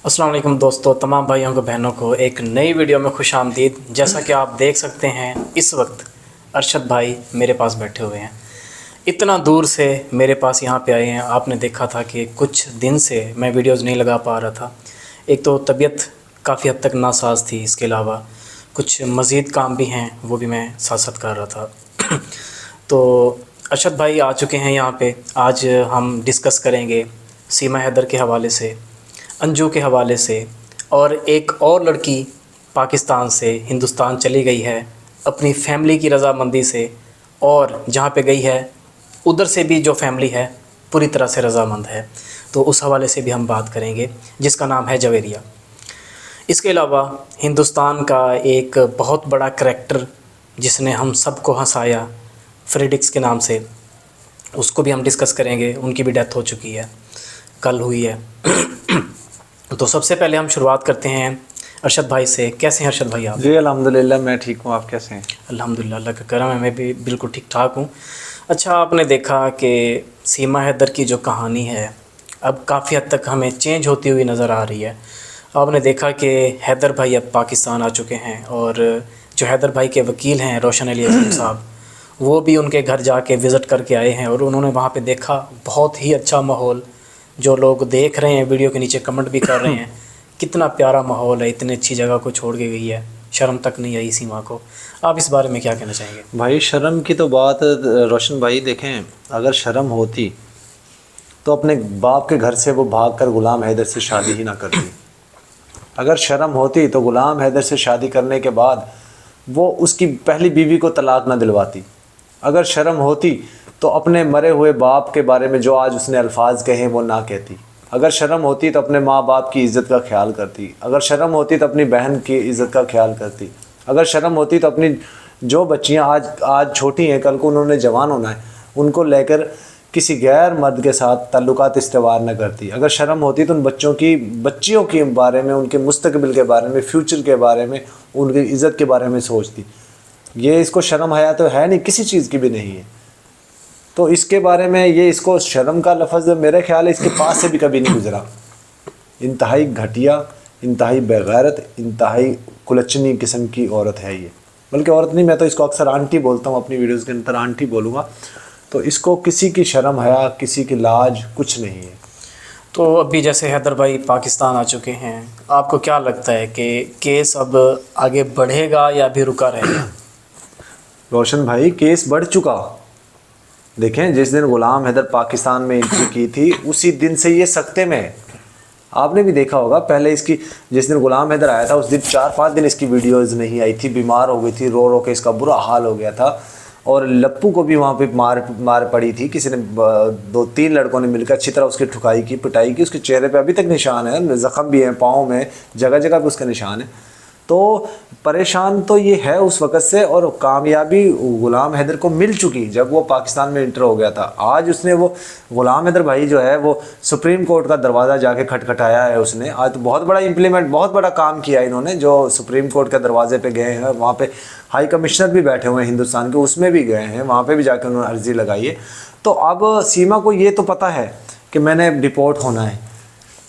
अस्सलाम वालेकुम दोस्तों, तमाम भाइयों को बहनों को एक नई वीडियो में खुश आमदीद। जैसा कि आप देख सकते हैं इस वक्त अरशद भाई मेरे पास बैठे हुए हैं। इतना दूर से मेरे पास यहाँ पे आए हैं। आपने देखा था कि कुछ दिन से मैं वीडियोस नहीं लगा पा रहा था। एक तो तबीयत काफ़ी हद तक नासाज थी, इसके अलावा कुछ मज़ीद काम भी हैं वो भी मैं साथ साथ कर रहा था। तो अरशद भाई आ चुके हैं यहाँ पे। आज हम डिस्कस करेंगे सीमा हैदर के हवाले से, अंजू के हवाले से, और एक और लड़की पाकिस्तान से हिंदुस्तान चली गई है अपनी फ़ैमिली की रज़ामंदी से, और जहाँ पे गई है उधर से भी जो फ़ैमिली है पूरी तरह से रज़ामंद है। तो उस हवाले से भी हम बात करेंगे, जिसका नाम है जवेरिया। इसके अलावा हिंदुस्तान का एक बहुत बड़ा करैक्टर जिसने हम सबको हंसाया, फ्रेडिक्स के नाम से, उसको भी हम डिस्कस करेंगे। उनकी भी डेथ हो चुकी है, कल हुई है। तो सबसे पहले हम शुरुआत करते हैं अरशद भाई से। कैसे हैं अरशद भाई आप? जी अल्हम्दुलिल्लाह, मैं ठीक हूँ। आप कैसे हैं? अल्हम्दुलिल्लाह, अल्लाह का करम है, मैं भी बिल्कुल ठीक ठाक हूँ। अच्छा, आपने देखा कि सीमा हैदर की जो कहानी है अब काफ़ी हद तक हमें चेंज होती हुई नज़र आ रही है। आपने देखा कि हैदर भाई अब पाकिस्तान आ चुके हैं, और जो हैदर भाई के वकील हैं रोशन अली अज़ीम साहब, वो भी उनके घर जाके विज़िट करके आए हैं, और उन्होंने वहाँ पे देखा बहुत ही अच्छा माहौल। जो लोग देख रहे हैं वीडियो के नीचे कमेंट भी कर रहे हैं, कितना प्यारा माहौल है, इतनी अच्छी जगह को छोड़ के गई है, शर्म तक नहीं आई सीमा को। आप इस बारे में क्या कहना चाहेंगे? भाई शर्म की तो बात रोशन भाई, देखें, अगर शर्म होती तो अपने बाप के घर से वो भागकर गुलाम हैदर से शादी ही ना करती। अगर शर्म होती तो गुलाम हैदर से शादी करने के बाद वो उसकी पहली बीवी को तलाक ना दिलवाती। अगर शर्म होती तो अपने मरे हुए बाप के बारे में जो आज उसने अल्फाज कहे वो ना कहती। अगर शर्म होती तो अपने माँ बाप की इज़्ज़त का ख्याल करती। अगर शर्म होती तो अपनी बहन की इज़्ज़त का ख्याल करती। अगर शर्म होती तो अपनी जो बच्चियाँ आज छोटी हैं, कल को उन्होंने जवान होना है, उनको लेकर किसी गैर मर्द के साथ ताल्लुकात इस्तेवार न करती। अगर शर्म होती तो उन बच्चियों के बारे में, उनके मुस्तकबिल के बारे में, फ्यूचर के बारे में, उनकी इज़्ज़त के बारे में सोचती। ये इसको शर्म हया तो है नहीं, किसी चीज़ की भी नहीं है। तो इसके बारे में ये इसको शर्म का लफ्ज़ मेरे ख्याल है इसके पास से भी कभी नहीं गुजरा। इंतहाई घटिया, इंतहाई बेगैरत, इंतहाई कुलचनी किस्म की औरत है ये। बल्कि औरत नहीं, मैं तो इसको अक्सर आंटी बोलता हूँ, अपनी वीडियोज़ के अंदर आंटी बोलूँगा। तो इसको किसी की शर्म हया, किसी की लाज कुछ नहीं है। तो अभी जैसे हैदर भाई पाकिस्तान आ चुके हैं, आपको क्या लगता है कि केस अब आगे बढ़ेगा या भी रुका रहेगा? रोशन भाई, केस बढ़ चुका। देखें, जिस दिन गुलाम हैदर पाकिस्तान में एंट्री की थी उसी दिन से ये सख्ते में है। आपने भी देखा होगा, पहले इसकी जिस दिन गुलाम हैदर आया था उस दिन 4-5 दिन इसकी वीडियोस नहीं आई थी, बीमार हो गई थी, रो रो के इसका बुरा हाल हो गया था। और लप्पू को भी वहाँ पे मार पड़ी थी, किसी ने 2-3 लड़कों ने मिलकर अच्छी तरह उसकी ठुकाई की, पिटाई की। उसके चेहरे पे अभी तक निशान है, ज़ख़म भी है, पाँव में जगह जगह पे उसका निशान है। तो परेशान तो ये है उस वक़्त से, और कामयाबी गुलाम हैदर को मिल चुकी जब वो पाकिस्तान में इंटर हो गया था। आज उसने वो गुलाम हैदर भाई जो है वो सुप्रीम कोर्ट का दरवाज़ा जाके खटखटाया है उसने। आज तो बहुत बड़ा काम किया इन्होंने, जो सुप्रीम कोर्ट के दरवाजे पे गए हैं। वहाँ पे हाई कमिश्नर भी बैठे हुए हैं हिंदुस्तान के, उसमें भी गए हैं, वहाँ पे भी जाकर उन्होंने अर्ज़ी लगाई है। तो अब सीमा को ये तो पता है कि मैंने डिपोर्ट होना है,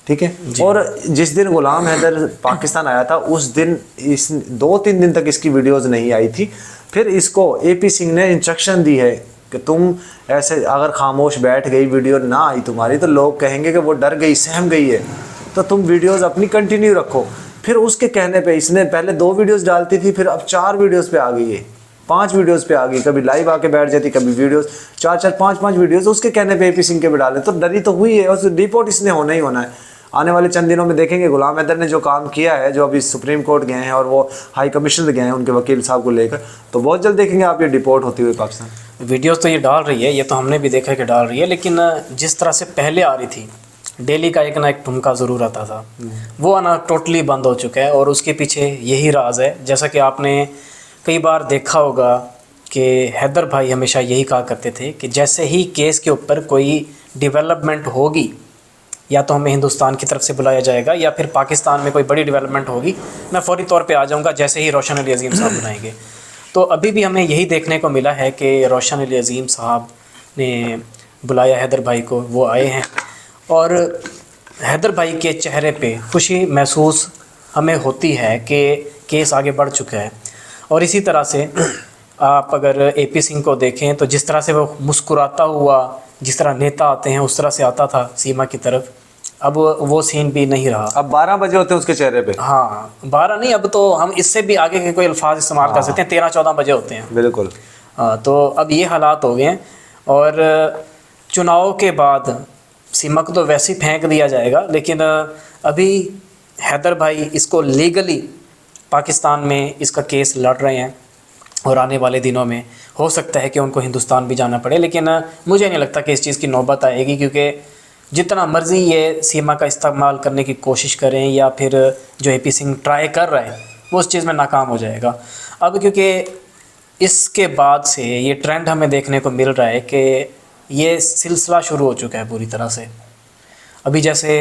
ठीक है। और जिस दिन गुलाम हैदर पाकिस्तान आया था उस दिन इस 2-3 दिन तक इसकी वीडियोस नहीं आई थी। फिर इसको AP सिंह ने इंस्ट्रक्शन दी है कि तुम ऐसे अगर खामोश बैठ गई, वीडियो ना आई तुम्हारी, तो लोग कहेंगे कि वो डर गई, सहम गई है, तो तुम वीडियोस अपनी कंटिन्यू रखो। फिर उसके कहने पे इसने पहले 2 वीडियोस डालती थी, फिर अब 4 वीडियोस पे आ गई है, 5 वीडियोस पे आ गई। कभी लाइव आके बैठ जाती, कभी वीडियोस 4-4, 5-5 वीडियोस उसके कहने पे AP सिंह के भी डाले। तो डरी तो हुई है, और डिपोर्ट इसने होना ही होना है। आने वाले चंद दिनों में देखेंगे गुलाम हैदर ने जो काम किया है, जो अभी सुप्रीम कोर्ट गए हैं और वो हाई कमिश्नर गए हैं उनके वकील साहब को लेकर, तो बहुत जल्द देखेंगे आप ये डिपोर्ट होती हुई पाकिस्तान। वीडियोस तो ये डाल रही है, ये तो हमने भी देखा कि डाल रही है, लेकिन जिस तरह से पहले आ रही थी, डेली का एक ना एक ठुमका ज़रूर आता था, वो आना टोटली बंद हो चुका है। और उसके पीछे यही राज है। जैसा कि आपने कई बार देखा होगा कि हैदर भाई हमेशा यही कहा करते थे कि जैसे ही केस के ऊपर कोई डेवलपमेंट होगी, या तो हमें हिंदुस्तान की तरफ से बुलाया जाएगा, या फिर पाकिस्तान में कोई बड़ी डेवलपमेंट होगी, मैं फ़ौरी तौर पे आ जाऊंगा जैसे ही रोशन अली अज़ीम साहब बुलाएंगे। तो अभी भी हमें यही देखने को मिला है कि रोशन अली अज़ीम साहब ने बुलाया हैदर भाई को, वो आए हैं। और हैदर भाई के चेहरे पे खुशी महसूस हमें होती है कि केस आगे बढ़ चुका है। और इसी तरह से आप अगर एपी सिंह को देखें तो जिस तरह से वो मुस्कुराता हुआ, जिस तरह नेता आते हैं उस तरह से आता था सीमा की तरफ, अब वो सीन भी नहीं रहा। अब 12 बजे होते हैं उसके चेहरे पे। हाँ, 12 नहीं, अब तो हम इससे भी आगे के कोई अल्फाज इस्तेमाल कर सकते हैं, 13-14 बजे होते हैं। बिल्कुल। तो अब ये हालात हो गए हैं। और चुनाव के बाद सीमा को तो वैसे ही फेंक दिया जाएगा, लेकिन अभी हैदर भाई इसको लीगली पाकिस्तान में इसका केस लड़ रहे हैं और आने वाले दिनों में हो सकता है कि उनको हिंदुस्तान भी जाना पड़े। लेकिन मुझे नहीं लगता कि इस चीज़ की नौबत आएगी, क्योंकि जितना मर्ज़ी ये सीमा का इस्तेमाल करने की कोशिश करें या फिर जो एपी सिंह ट्राई कर रहा है वो उस चीज़ में नाकाम हो जाएगा। अब क्योंकि इसके बाद से ये ट्रेंड हमें देखने को मिल रहा है कि ये सिलसिला शुरू हो चुका है पूरी तरह से। अभी जैसे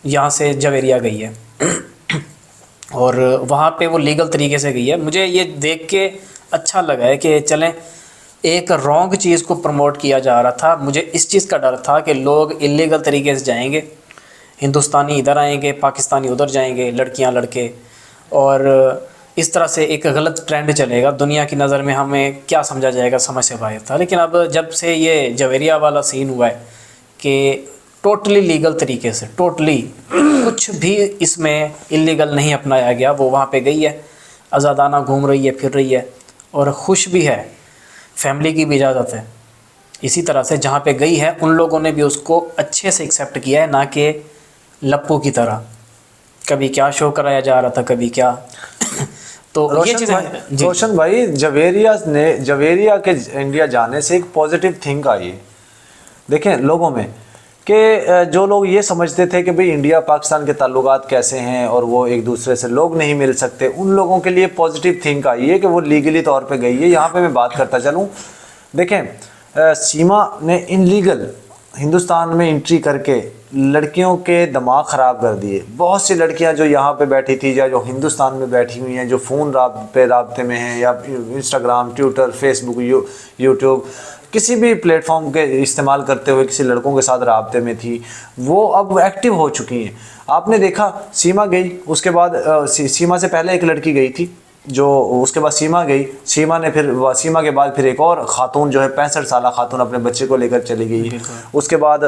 यहाँ से जवेरिया गई है और वहाँ पे वो लीगल तरीके से गई है। मुझे ये देख के अच्छा लगा है कि चलें, एक रॉन्ग चीज़ को प्रमोट किया जा रहा था। मुझे इस चीज़ का डर था कि लोग इलीगल तरीके से जाएंगे, हिंदुस्तानी इधर आएंगे, पाकिस्तानी उधर जाएंगे, लड़कियां लड़के, और इस तरह से एक गलत ट्रेंड चलेगा। दुनिया की नज़र में हमें क्या समझा जाएगा, समझ से बाहर था। लेकिन अब जब से ये जवेरिया वाला सीन हुआ है कि टोटली लीगल तरीके से, टोटली कुछ भी इसमें इलीगल नहीं अपनाया गया, वो वहाँ पे गई है, आज़ादाना घूम रही है, फिर रही है और खुश भी है, फैमिली की भी इजाज़त है। इसी तरह से जहाँ पे गई है उन लोगों ने भी उसको अच्छे से एक्सेप्ट किया है, ना कि लप्पू की तरह कभी क्या शो कराया जा रहा था, कभी क्या। तो ये चीज़ें रोशन भाई, जवेरिया के इंडिया जाने से एक पॉजिटिव थिंक आई है, देखें लोगों में, कि जो लोग ये समझते थे कि भाई इंडिया पाकिस्तान के ताल्लुकात कैसे हैं और वो एक दूसरे से लोग नहीं मिल सकते, उन लोगों के लिए पॉजिटिव थिंक आई है कि वो लीगली तौर पे गई है। यहाँ पे मैं बात करता चलूँ, देखें सीमा ने इनलीगल हिंदुस्तान में एंट्री करके लड़कियों के दिमाग ख़राब कर दिए। बहुत सी लड़कियां जो यहाँ पे बैठी थी या जो हिंदुस्तान में बैठी हुई हैं, जो फ़ोन पे राब्ते में हैं या इंस्टाग्राम, ट्विटर, फेसबुक, यूट्यूब, किसी भी प्लेटफॉर्म के इस्तेमाल करते हुए किसी लड़कों के साथ राब्ते में थी, वो अब एक्टिव हो चुकी हैं। आपने देखा सीमा गई, उसके बाद सीमा से पहले एक लड़की गई थी, जो उसके बाद सीमा गई, सीमा के बाद फिर एक और खातून जो है 65 साल खातून अपने बच्चे को लेकर चली गई। उसके बाद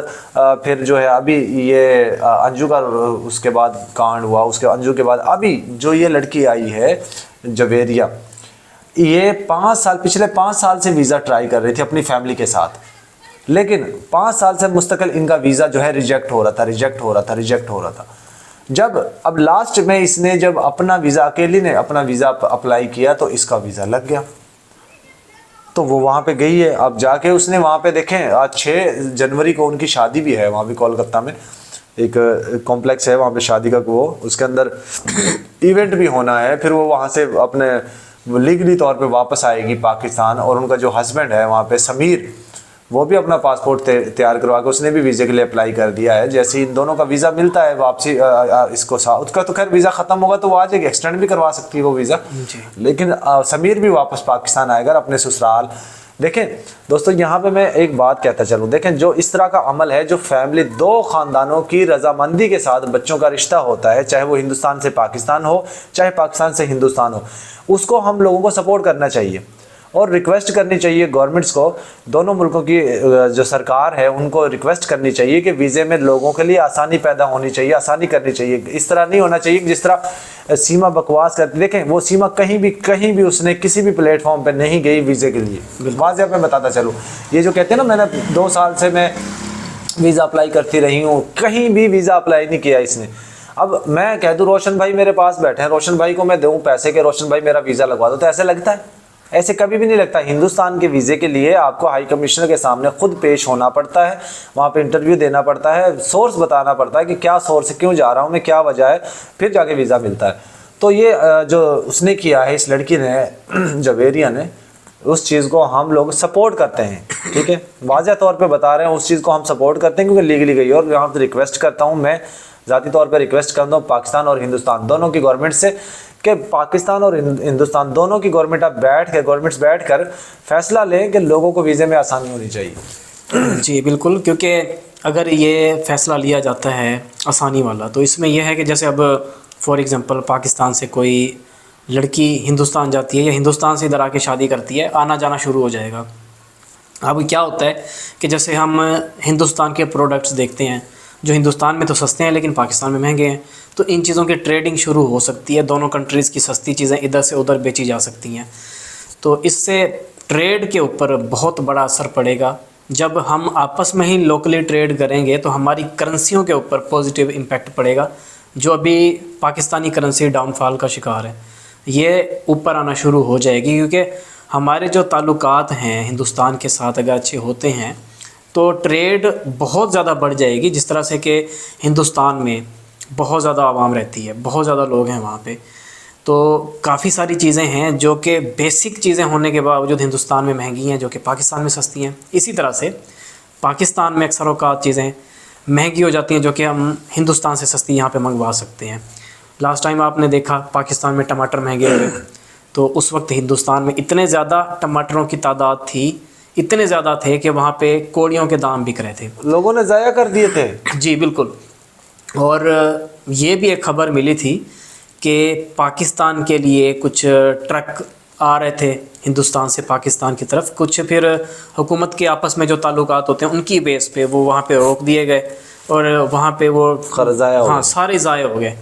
फिर जो है अभी ये अंजू का उसके बाद कांड हुआ, उसके अंजू के बाद अभी जो ये लड़की आई है जवेरिया, ये पिछले 5 साल से वीज़ा ट्राई कर रही थी अपनी फैमिली के साथ, लेकिन 5 साल से मुस्तकिल इनका वीज़ा जो है रिजेक्ट हो रहा था। जब अब लास्ट में इसने जब अपना वीज़ा, अकेली ने अपना वीज़ा अप्लाई किया तो इसका वीज़ा लग गया, तो वो वहाँ पे गई है। अब जाके उसने वहाँ पे देखें, आज 6 जनवरी को उनकी शादी भी है वहाँ भी, कोलकाता में एक कॉम्प्लेक्स है वहाँ पे शादी का, वो उसके अंदर इवेंट भी होना है। फिर वो वहाँ से अपने लीगली तौर पे वापस आएगी पाकिस्तान, और उनका जो हस्बैंड है वहाँ पे समीर, वो भी अपना पासपोर्ट तैयार करवा के उसने भी वीज़े के लिए अप्लाई कर दिया है। जैसे ही इन दोनों का वीज़ा मिलता है वापसी, उसका तो खैर वीज़ा ख़त्म होगा तो वो आ जाएगी, एक्सटेंड भी करवा सकती है वो वीज़ा, लेकिन समीर भी वापस पाकिस्तान आएगा अपने ससुराल। देखें दोस्तों, यहाँ पे मैं एक बात कहता चलूँ, देखें जो इस तरह का अमल है, जो फैमिली 2 ख़ानदानों की रजामंदी के साथ बच्चों का रिश्ता होता है, चाहे वो हिंदुस्तान से पाकिस्तान हो, चाहे पाकिस्तान से हिंदुस्तान हो, उसको हम लोगों को सपोर्ट करना चाहिए और रिक्वेस्ट करनी चाहिए गवर्नमेंट्स को। दोनों मुल्कों की जो सरकार है उनको रिक्वेस्ट करनी चाहिए कि वीज़े में लोगों के लिए आसानी पैदा होनी चाहिए, आसानी करनी चाहिए। इस तरह नहीं होना चाहिए कि जिस तरह सीमा बकवास करती, देखें वो सीमा कहीं भी उसने किसी भी प्लेटफॉर्म पर नहीं गई वीज़े के लिए। वाज़ह मैं बताता चलूँ, ये जो कहते हैं ना, मैंने 2 साल से मैं वीज़ा अप्लाई करती रही हूँ, कहीं भी वीज़ा अप्लाई नहीं किया इसने। अब मैं कह दूँ रोशन भाई मेरे पास बैठे हैं, रोशन भाई को मैं दूँ पैसे के, रोशन भाई मेरा वीज़ा लगवा दो, तो ऐसे लगता है? ऐसे कभी भी नहीं लगता। हिंदुस्तान के वीज़े के लिए आपको हाई कमिश्नर के सामने खुद पेश होना पड़ता है, वहाँ पे इंटरव्यू देना पड़ता है, सोर्स बताना पड़ता है कि क्या सोर्स है, क्यों जा रहा हूँ मैं, क्या वजह है, फिर जाके वीज़ा मिलता है। तो ये जो उसने किया है, इस लड़की ने, जवेरिया ने, उस चीज़ को हम लोग सपोर्ट करते हैं, ठीक है, वाज़ह तौर पर बता रहे हैं, उस चीज़ को हम सपोर्ट करते हैं क्योंकि लीगली गई। और यहाँ पर रिक्वेस्ट करता हूँ, मैं ज़ाती तौर पर रिक्वेस्ट करता हूँ पाकिस्तान और हिंदुस्तान दोनों की गवर्नमेंट से कि पाकिस्तान और हिंदुस्तान दोनों की गवर्नमेंट्स बैठ कर फैसला लें कि लोगों को वीज़े में आसानी होनी चाहिए। जी बिल्कुल, क्योंकि अगर ये फ़ैसला लिया जाता है आसानी वाला, तो इसमें यह है कि जैसे अब फॉर एग्ज़ाम्पल पाकिस्तान से कोई लड़की हिंदुस्तान जाती है या हिंदुस्तान से इधर आके शादी करती है, आना जाना शुरू हो जाएगा। अब क्या होता है कि जैसे हम हिंदुस्तान के प्रोडक्ट्स देखते हैं जो हिंदुस्तान में तो सस्ते हैं लेकिन पाकिस्तान में महंगे हैं, तो इन चीज़ों की ट्रेडिंग शुरू हो सकती है, दोनों कंट्रीज़ की सस्ती चीज़ें इधर से उधर बेची जा सकती हैं। तो इससे ट्रेड के ऊपर बहुत बड़ा असर पड़ेगा। जब हम आपस में ही लोकली ट्रेड करेंगे तो हमारी करेंसियों के ऊपर पॉजिटिव इम्पैक्ट पड़ेगा। जो अभी पाकिस्तानी करेंसी डाउनफॉल का शिकार है, ये ऊपर आना शुरू हो जाएगी, क्योंकि हमारे जो ताल्लुकात हैं हिंदुस्तान के साथ अगर अच्छे होते हैं तो ट्रेड बहुत ज़्यादा बढ़ जाएगी। जिस तरह से कि हिंदुस्तान में बहुत ज़्यादा आवाम रहती है, बहुत ज़्यादा लोग हैं वहाँ पे, तो काफ़ी सारी चीज़ें हैं जो कि बेसिक चीज़ें होने के बावजूद हिंदुस्तान में महंगी हैं, जो कि पाकिस्तान में सस्ती हैं। इसी तरह से पाकिस्तान में अक्सर औक़ात चीज़ें महंगी हो जाती हैं जो कि हम हिंदुस्तान से सस्ती यहाँ पे मंगवा सकते हैं। लास्ट टाइम आपने देखा पाकिस्तान में टमाटर महंगे हुए, तो उस वक्त हिंदुस्तान में इतने ज़्यादा टमाटरों की तादाद थी, इतने ज़्यादा थे कि वहाँ पे कोड़ियों के दाम बिक रहे थे, लोगों ने ज़ाया कर दिए थे। जी बिल्कुल। और ये भी एक खबर मिली थी कि पाकिस्तान के लिए कुछ ट्रक आ रहे थे हिंदुस्तान से पाकिस्तान की तरफ, कुछ फिर हुकूमत के आपस में जो ताल्लुकात होते हैं उनकी बेस पे वो वहाँ पे रोक दिए गए और वहाँ पे वो ज़ाया हो हाँ गए। सारे ज़ाया हो गए,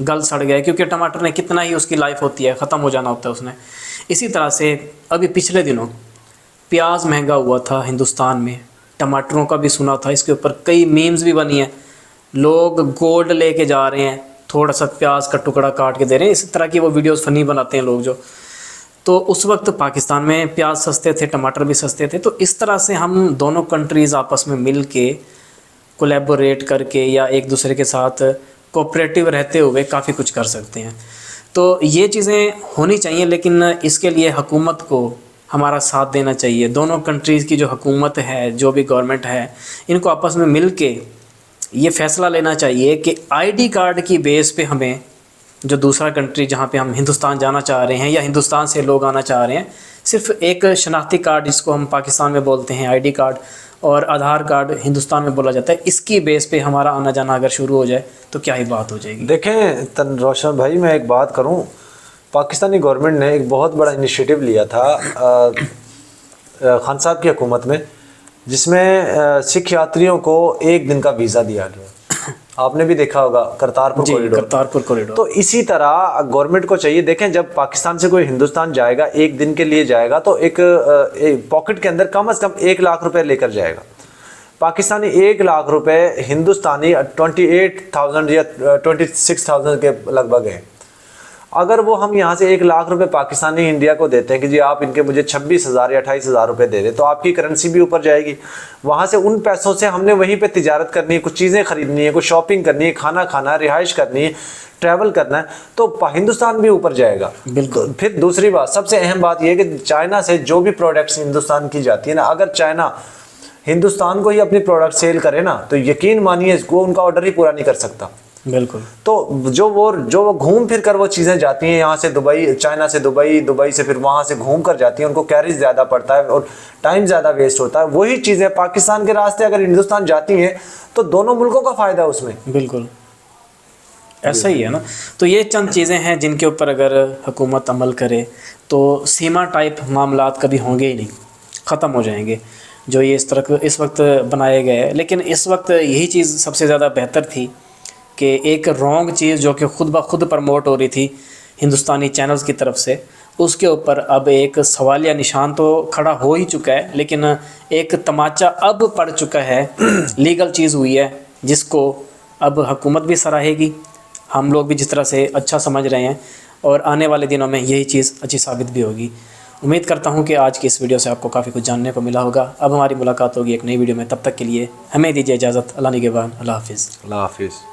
गल सड़ गए, क्योंकि टमाटर ने कितना ही उसकी लाइफ होती है, ख़त्म हो जाना होता है उसने। इसी तरह से अभी पिछले दिनों प्याज महंगा हुआ था हिंदुस्तान में, टमाटरों का भी सुना था, इसके ऊपर कई मीम्स भी बनी हैं, लोग गोल्ड लेके जा रहे हैं, थोड़ा सा प्याज का टुकड़ा काट के दे रहे हैं, इस तरह की वो वीडियोस फ़नी बनाते हैं लोग जो। तो उस वक्त पाकिस्तान में प्याज सस्ते थे, टमाटर भी सस्ते थे। तो इस तरह से हम दोनों कंट्रीज़ आपस में मिल के कोलैबोरेट करके या एक दूसरे के साथ कोऑपरेटिव रहते हुए काफ़ी कुछ कर सकते हैं। तो ये चीज़ें होनी चाहिए, लेकिन इसके लिए हुकूमत को हमारा साथ देना चाहिए। दोनों कंट्रीज़ की जो हुकूमत है, जो भी गवर्नमेंट है, इनको आपस में मिल के ये फ़ैसला लेना चाहिए कि आईडी कार्ड की बेस पे हमें जो दूसरा कंट्री जहाँ पे हम हिंदुस्तान जाना चाह रहे हैं या हिंदुस्तान से लोग आना चाह रहे हैं, सिर्फ एक शनाख्ती कार्ड जिसको हम पाकिस्तान में बोलते हैं आईडी कार्ड, और आधार कार्ड हिंदुस्तान में बोला जाता है, इसकी बेस पे हमारा आना जाना अगर शुरू हो जाए तो क्या ही बात हो जाएगी। देखें तन रोशन भाई, मैं एक बात करूं, पाकिस्तानी गवर्नमेंट ने एक बहुत बड़ा इनिशिएटिव लिया था खान साहब की हुकूमत में, जिसमें सिख यात्रियों को 1 दिन का वीज़ा दिया गया। आपने भी देखा होगा करतारपुर कॉरिडोर। करतारपुर कॉरिडोर। तो इसी तरह गवर्नमेंट को चाहिए, देखें जब पाकिस्तान से कोई हिंदुस्तान जाएगा 1 दिन के लिए जाएगा तो एक पॉकेट के अंदर कम से कम 1 लाख रुपए लेकर जाएगा। पाकिस्तानी 1 लाख रुपए हिंदुस्तानी 28,000 या 26,000 के लगभग है। अगर वो हम यहाँ से 1 लाख रुपए पाकिस्तानी इंडिया को देते हैं कि जी आप इनके मुझे 26,000 या 28,000 रुपए दे रहे, तो आपकी करेंसी भी ऊपर जाएगी। वहाँ से उन पैसों से हमने वहीं पे तिजारत करनी है, कुछ चीज़ें खरीदनी है, कुछ शॉपिंग करनी है, खाना खाना है, रिहाइश करनी है, ट्रैवल करना है, तो हिंदुस्तान भी ऊपर जाएगा। बिल्कुल। फिर दूसरी बात, सबसे अहम बात यह है कि चाइना से जो भी प्रोडक्ट्स हिंदुस्तान की जाती है ना, अगर चाइना हिंदुस्तान को ही अपनी प्रोडक्ट सेल करे ना, तो यकीन मानिए वो उनका ऑर्डर ही पूरा नहीं कर सकता। बिल्कुल। तो जो वो घूम फिर कर वो चीज़ें जाती हैं यहाँ से दुबई, चाइना से दुबई, दुबई से फिर वहाँ से घूम कर जाती हैं, उनको कैरेज ज़्यादा पड़ता है और टाइम ज़्यादा वेस्ट होता है। वही चीज़ें पाकिस्तान के रास्ते अगर हिंदुस्तान जाती हैं तो दोनों मुल्कों का फ़ायदा है उसमें। बिल्कुल ऐसा ही है ना। तो ये चंद चीज़ें हैं जिनके ऊपर अगर हुकूमत अमल करे तो सीमा टाइप मामलात कभी होंगे ही नहीं, ख़त्म हो जाएंगे जो ये इस वक्त बनाए गए हैं। लेकिन इस वक्त यही चीज़ सबसे ज़्यादा बेहतर थी कि एक रॉन्ग चीज़ जो कि खुद ब खुद प्रमोट हो रही थी हिंदुस्तानी चैनल्स की तरफ से, उसके ऊपर अब एक सवालिया निशान तो खड़ा हो ही चुका है, लेकिन एक तमाचा अब पड़ चुका है, लीगल चीज़ हुई है जिसको अब हुकूमत भी सराहेगी, हम लोग भी जिस तरह से अच्छा समझ रहे हैं, और आने वाले दिनों में यही चीज़ अच्छी साबित भी होगी। उम्मीद करता हूँ कि आज की इस वीडियो से आपको काफ़ी कुछ जानने को मिला होगा। अब हमारी मुलाकात होगी एक नई वीडियो में, तब तक के लिए हमें दीजिए इजाज़त। अल्लाह निगहबान। अल्लाह हाफिज़। अल्लाह हाफिज़।